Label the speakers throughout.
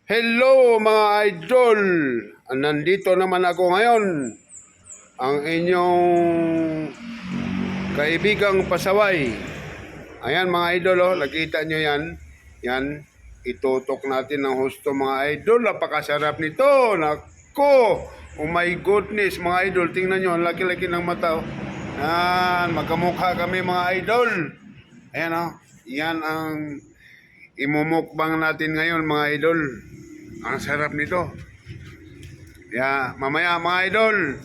Speaker 1: Hello mga idol! Nandito naman ako ngayon. Ang inyong kaibigang pasaway. Ayan mga idol, oh, nakita nyo yan. Yan, itutok natin ng husto mga idol. Napakasarap nito. Nako! Oh my goodness mga idol. Tingnan nyo, ang laki-laki ng mata. Oh. Yan, magkamukha kami mga idol. Ayan oh, yan ang imumukbang natin ngayon mga idol. Ang sarap nito. Mamaya mga idol,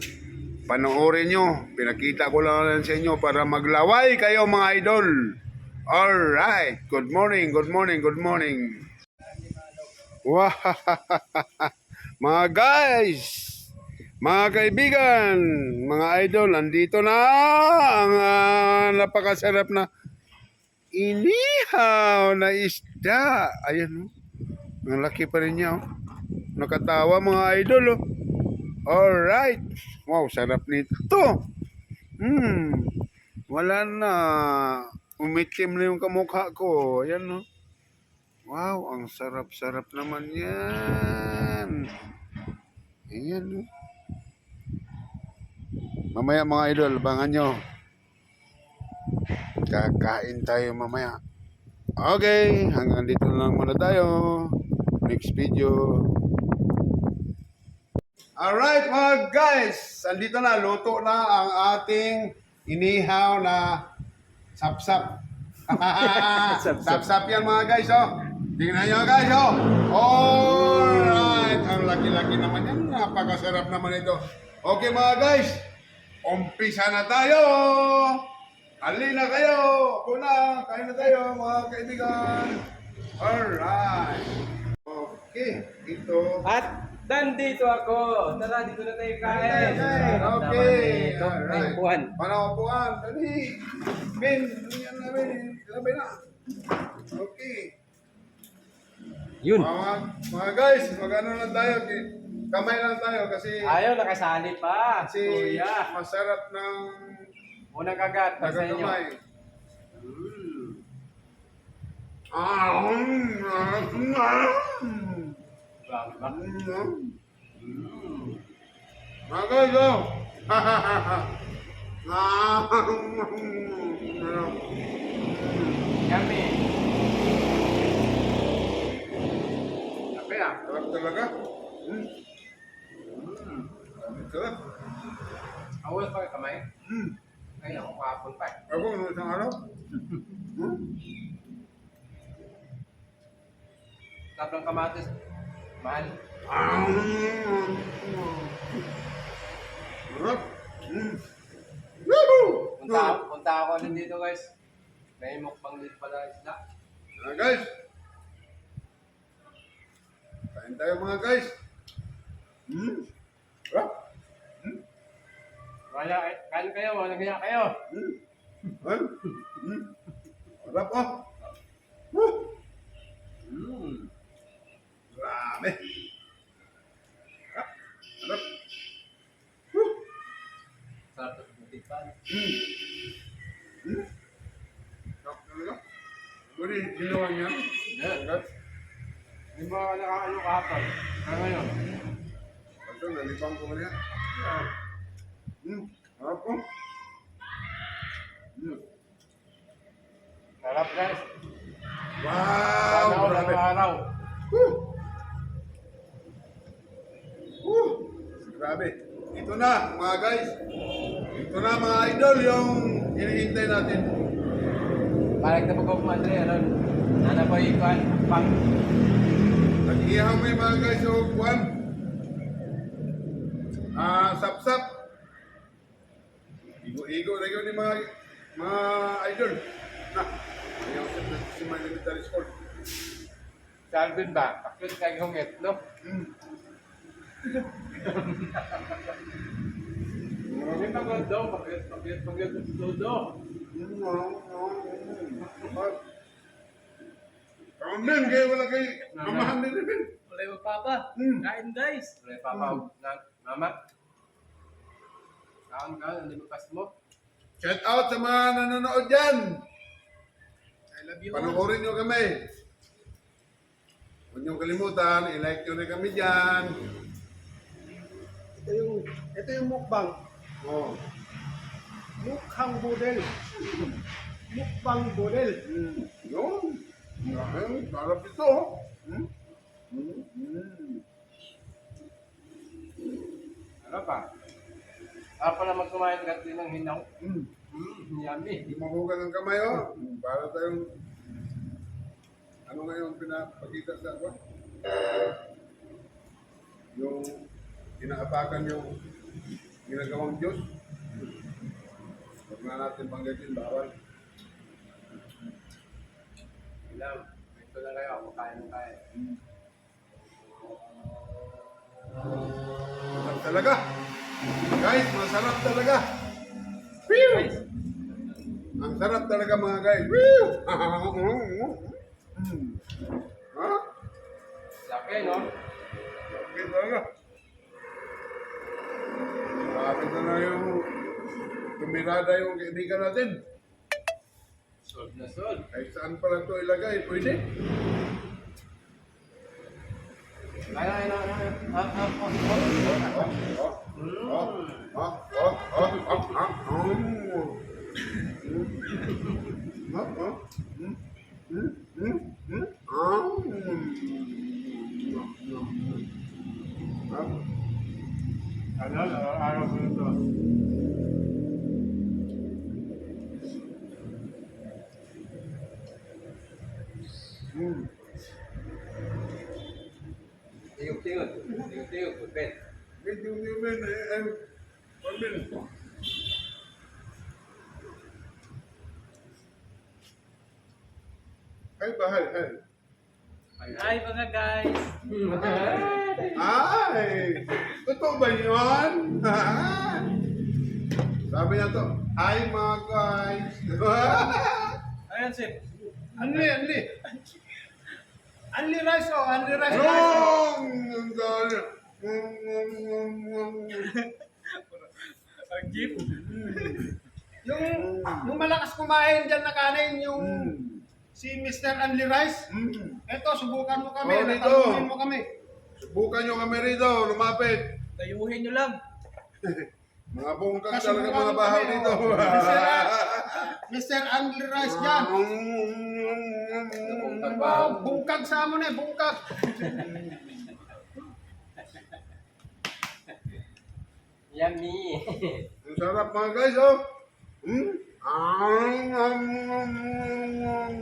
Speaker 1: panoorin nyo. Pinakita ko lang sa inyo para maglaway kayo mga idol. Alright. Good morning, good morning, good morning. Wow. Mga guys, mga kaibigan, mga idol, nandito na ang napakasarap na inihaw na isda. Ayan, ang laki pa rin niya. Nakatawa mga idol. Alright. Wow, sarap nito. Wala na. Umitim na yung kamukha ko. Ayan, no. Wow, ang sarap-sarap naman yan. Ayan, no. Mamaya mga idol, abangan nyo. Kakain tayo mamaya. Okay, hanggang dito lang muna tayo. Next video. Alright mga guys, andito na, luto na ang ating inihaw na sapsap. Sapsap yan mga guys, oh. Tingnan nyo guys, oh. Alright, ang laki-laki naman yan, napakasarap naman ito. Okay mga guys, umpisa na tayo. Halina kayo, kuna, kain na tayo mga kaibigan. Alright. Okay, ito.
Speaker 2: At nandito ako. Tara, dito na tayo kain.
Speaker 1: Okay.
Speaker 2: Ito, ay upuan.
Speaker 1: Panaupuan. Dali. Ben, yan na Ben. Labay na. Okay.
Speaker 2: Yun.
Speaker 1: Mga guys, mag-ano lang tayo. Kamay lang tayo kasi
Speaker 2: Ayaw, nakasali pa. Kuya.
Speaker 1: masarap ng
Speaker 2: Unang kagat pa sa inyo.
Speaker 1: nagakamay.
Speaker 2: Grabe ba?
Speaker 1: Mga guys, oh.
Speaker 2: Yummy.
Speaker 1: Apa ya? Sarap talaga. Sarap.
Speaker 2: Awas pa kamay. Ay, ako kahapon pa.
Speaker 1: Ako, nung isang araw.
Speaker 2: Sarap ng kamatis. Mahal.
Speaker 1: Sarap.
Speaker 2: Punta ako ulit dito guys. May mukbang dito pala isda.
Speaker 1: Guys. Kain tayo mga guys. Sarap.
Speaker 2: Wala, kain kayo, wala kaya kayo.
Speaker 1: Sarap oh. Grabe. Sarap.
Speaker 2: Sarap sa butikpan.
Speaker 1: Sarap talaga. Budi, ginawa niya.
Speaker 2: Yes. Hindi mo nakaano kahapon. Kaya ngayon.
Speaker 1: Ito, nalipang ko niya. Sarap oh.
Speaker 2: Sarap guys.
Speaker 1: Wow!
Speaker 2: Sana
Speaker 1: Grabe.
Speaker 2: araw-araw.
Speaker 1: Grabe. Ito na mga guys. Ito na mga idol yung hinihintay natin.
Speaker 2: Balik na pagkukumadre, ano? Nana po ikuan, pang.
Speaker 1: Nag-ihaw may mga guys o kuwan. Sap-sap. Igo-igo na yun ni mga idol. Na, ayaw si my elementary school.
Speaker 2: Si Alvin ba? Akit kay hungit, no? Hindi pagod daw, pagod todo.
Speaker 1: Kamen, kaya wala kay mamahan din rin.
Speaker 2: Wala yung papa. Kain guys. Wala yung papa. Mama. Kaon ka, hindi mo pas mo.
Speaker 1: Shout out sa mga nanonood dyan.
Speaker 2: I love you.
Speaker 1: Panoorin nyo kami. Huwag niyong kalimutan, i-like nyo rin kami dyan.
Speaker 3: Ito yung mukbang.
Speaker 1: Oh.
Speaker 3: Mukhang budel. Mukbang budel.
Speaker 1: Yun. Ayun, sarap ito. Hmm?
Speaker 2: Ano pa? Ako pala magkumain ka din ng hinaw.
Speaker 1: Mm.
Speaker 2: Yummy.
Speaker 1: Hindi mahugan ng kamay, oh. Para tayong... Ano ngayon pinapakita sa ako? Yung inaapakan yung ginagawang Diyos. Huwag na natin banggitin, bawal.
Speaker 2: Ilam. Ito na kayo. Ako kain ng kain.
Speaker 1: Masarap talaga. Guys, masarap talaga.
Speaker 2: Guys,
Speaker 1: Ang sarap talaga mga guys. Woo! Ha?
Speaker 2: laki, no?
Speaker 1: Okay talaga. Marami na yung tumirada yung kaibigan natin.
Speaker 2: Sold na sold.
Speaker 1: Kahit saan pala ito ilagay, pwede.
Speaker 2: Ayun. Araw ko ito. Tingog. Ben.
Speaker 1: Medyo naman, Pabin. Ay, bahal, ay.
Speaker 4: Hi mga guys!
Speaker 1: Ay! Totoo ba yun? Sabi niya to, hi mga guys.
Speaker 4: Ayan si
Speaker 3: Anli. Anli rice oh, Anli rice.
Speaker 1: Wrong! Ang dali.
Speaker 4: ang jeep.
Speaker 3: Yung malakas kumain dyan na kanin, yung si Mr. Anli Rice. Eto, subukan mo kami,
Speaker 1: Oh, dito.
Speaker 3: natalunin mo kami.
Speaker 1: Subukan nyo kami rito, lumapit.
Speaker 4: Tayuhin nyo lang.
Speaker 1: Mga bungkag
Speaker 3: Kasubukan
Speaker 1: talaga mga
Speaker 3: mo
Speaker 1: bahaw
Speaker 3: kami,
Speaker 1: dito.
Speaker 3: oh. Mr. Anli Rice dyan. Bungkag sa mo na, bungkag.
Speaker 2: Yummy.
Speaker 1: Ang sarap mga guys, oh.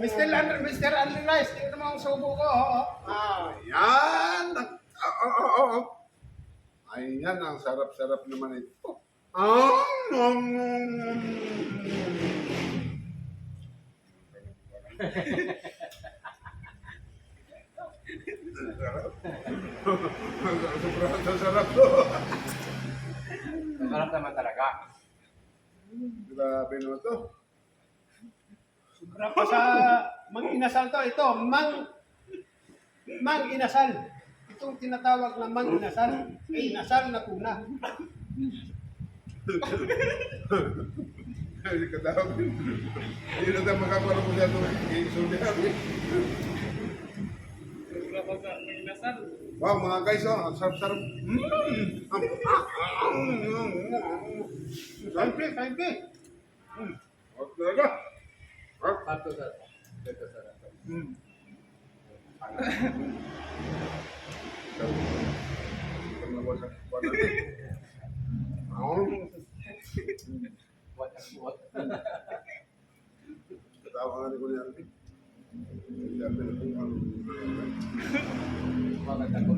Speaker 3: Mr. Anli Rice, tingnan mo ang subo ko. Oh.
Speaker 1: Ayan. Ayan, ang sarap-sarap naman ito. Sobrang sarap to.
Speaker 2: Masarap naman talaga.
Speaker 1: Grabe naman to.
Speaker 3: Sobra pa sa mang-inasal to. Ito, mang-inasal. Itong tinatawag na mang-inasal. Ay, inasal na tuna.
Speaker 1: Hindi ka daw. Hindi na tayo makaparang mo siya ito. Isuldihan.
Speaker 4: Sobra pa sa maginasal.
Speaker 1: Wow, mga guys, oh, ang sarap-sarap.
Speaker 3: Kain.
Speaker 1: Oh, talaga. Ah,
Speaker 2: Sarap to, sarap. Ito, sarap. What a what?
Speaker 1: Katawa ko niya. Sabi na kung ano.
Speaker 2: Bakit ako?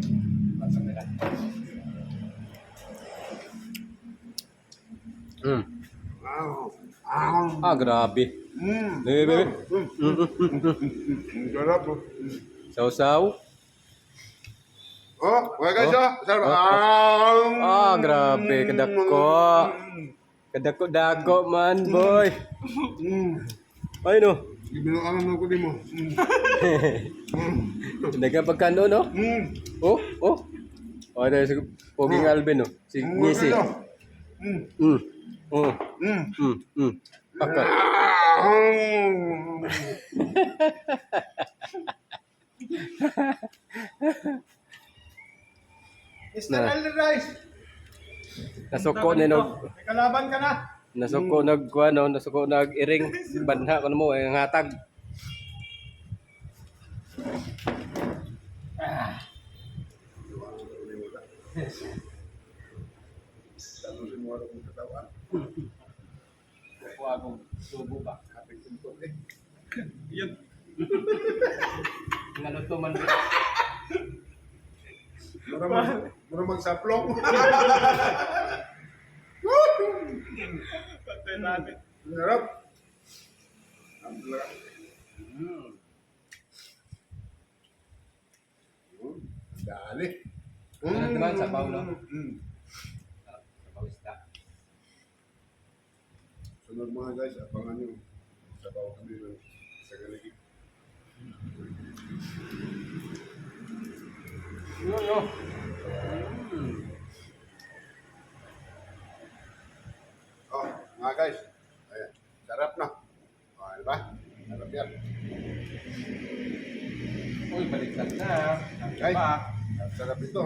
Speaker 2: Basta nila. Grabe. Bebe.
Speaker 1: Ang sarap, oh.
Speaker 2: Sausaw.
Speaker 1: Oh, mga guys, oh. Sarap.
Speaker 2: Grabe. Kadako. Kadako-dako man, boy. Ay, no.
Speaker 1: Ibinuangan ako din mo.
Speaker 2: Dagang pagkano, no? Oh. Oh, dahil si Poging Alvin, no? Si Nisi. Pakat.
Speaker 3: Mr.
Speaker 2: Na.
Speaker 3: Ali Rice,
Speaker 2: Nasuko ni nog
Speaker 3: may kalaban ka na.
Speaker 2: nasuko nag kuano, nasuko nag iring banha kuno mo ang hatag. Kuha akong tubo ba?
Speaker 3: Yun.
Speaker 2: Nga luto man.
Speaker 1: Mura magsaplong.
Speaker 3: Patay natin.
Speaker 1: Harap. Dali.
Speaker 2: Ano naman, sabaw, no?
Speaker 1: Mm.
Speaker 2: Sabaw isda.
Speaker 1: Sunod mga guys, abangan nyo. Sabaw kami ng sa galigi.
Speaker 2: Yun, no?
Speaker 1: Oh, mga guys. Ayan. Sarap na. Oh, ano ba? Sarap yan.
Speaker 2: Uy, baliktad na. Ang
Speaker 1: Guys,
Speaker 2: iba.
Speaker 1: ang sarap ito.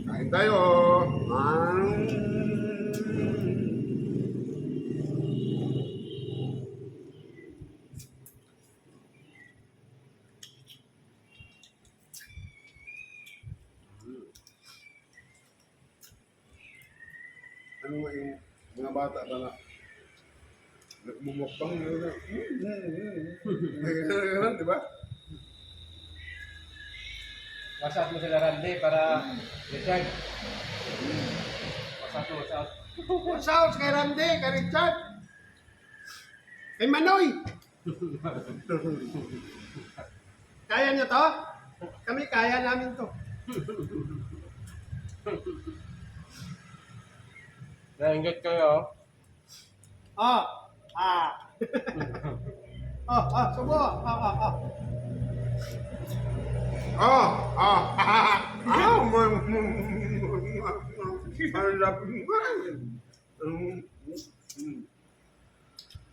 Speaker 1: Kain tayo. Ano nga yung mga bata ba na nagmumukbang na di ba?
Speaker 2: Wasat mo sila Randy para Richard. Wasat mo, wasat.
Speaker 3: Watch out kay Randy, kay Richard. Kay Manoy. Kaya niyo to? Kami kaya namin to.
Speaker 2: Nainggit kayo.
Speaker 3: Ah. Ah. Subo.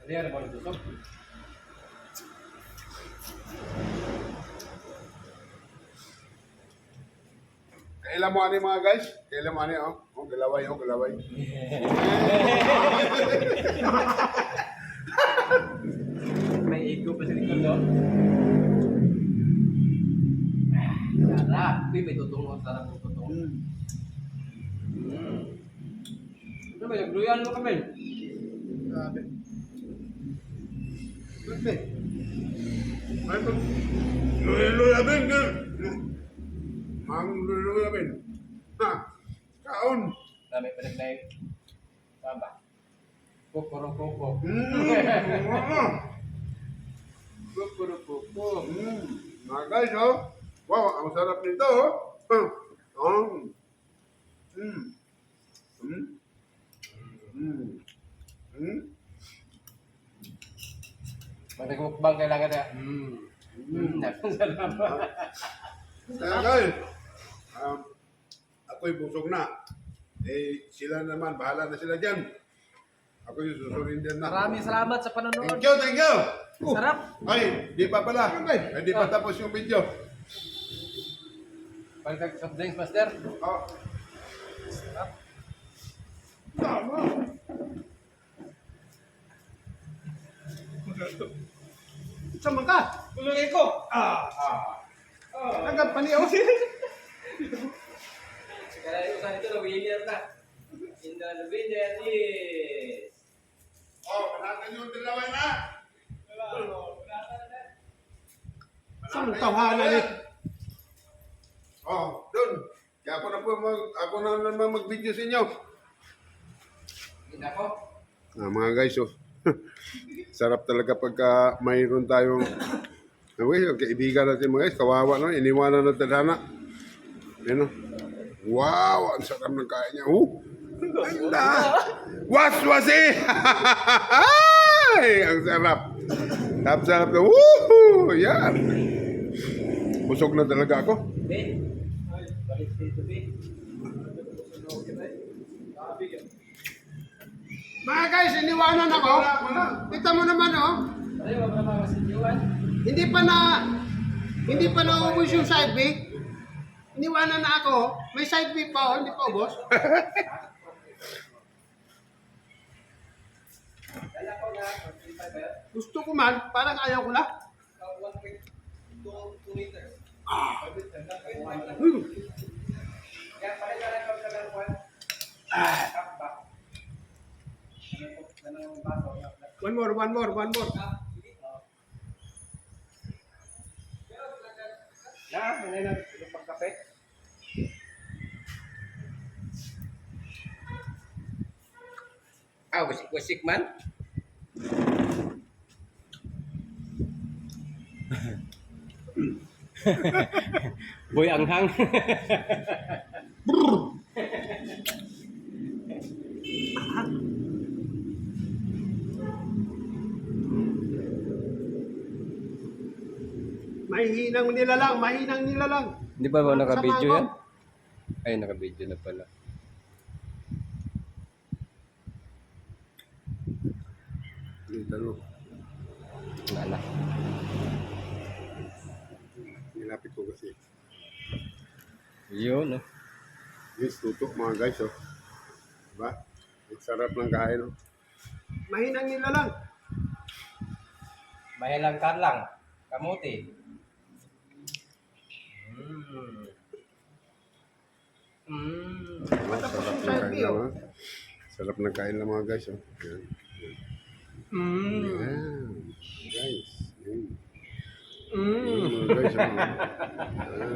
Speaker 2: Hindi, ano ba nagtusok?
Speaker 1: Kailan mo ano yung mga guys? Kailan mo ano yung galaway, galaway.
Speaker 2: May ego pa sa likod, no? Sarap. Uy, may tutong. Sarap ng tutong. Ano ba, nagluyan mo kami?
Speaker 3: Grabe. Grabe.
Speaker 1: Luya Ben, Mang luya Ben. Ha, kaon.
Speaker 2: Dami pa rin na yung baba. Kukuro-kuko. Kukuro-kuko.
Speaker 1: Mga guys, oh. Wow, ang sarap nito, oh.
Speaker 2: Magmukbang kailangan na. Napasarap.
Speaker 1: Kaya guys, ako'y busog na. Eh, sila naman, bahala na sila dyan. Ako yung susurindin na.
Speaker 4: Maraming salamat sa panonood.
Speaker 1: Thank you, thank you.
Speaker 4: Sarap.
Speaker 1: Ay, di pa pala. Ay, di pa tapos yung video.
Speaker 2: Pagkag soft drinks, master.
Speaker 1: Oh.
Speaker 3: Sama ka.
Speaker 4: Tulungin ko.
Speaker 3: Agad pa niyo.
Speaker 2: Kaya yung usahan ito na winner na. And the winner is...
Speaker 1: Oh, panatan yung dalawa na.
Speaker 3: Sama tawanan ni.
Speaker 1: Oh, dun. Kaya ako na naman mag-video sa inyo.
Speaker 2: Hindi ako.
Speaker 1: Mga guys, oh. Sarap talaga pagka mayroon tayong kaibigan natin mga guys. Kawawa no, iniwanan ng tadhana. Yan oh. Wow, ang sarap ng kain niya. Ganda. Was-wasi. Ay, ang sarap. Sarap na. Woohoo! Yan. Busog na talaga ako.
Speaker 2: Ben. Balik dito, Ben.
Speaker 3: Mga guys, iniwanan ako. Kita mo naman, oh.
Speaker 2: Ano yung mga masindiwan?
Speaker 3: Hindi Hindi pa naubos yung side B. Iniwanan na ako. May side B pa, oh, hindi pa ubos. Gusto ko man, parang ayaw ko na. One more.
Speaker 2: Ah, wasik man. Boy anghang.
Speaker 3: Mahinang nila lang.
Speaker 2: Di ba ba naka-video
Speaker 3: Sama
Speaker 2: yan?
Speaker 3: ko.
Speaker 2: Ay, naka-video na pala.
Speaker 1: Dito, no?
Speaker 2: Wala na.
Speaker 1: Nilapit ko kasi.
Speaker 2: Yun, no?
Speaker 1: Yes, tutok mga guys, oh. Diba? Ang sarap ng kain, oh.
Speaker 3: Mahinang nila lang.
Speaker 2: Mahilang ka lang. Kamuti.
Speaker 3: Matapos yung
Speaker 1: Sarap ng
Speaker 3: side
Speaker 1: kain
Speaker 3: B,
Speaker 1: lang,
Speaker 3: oh.
Speaker 1: oh. Sarap ng kain lang mga guys, oh. Yan. Yan. Guys. Yan. Yan, mga guys, oh. Yan.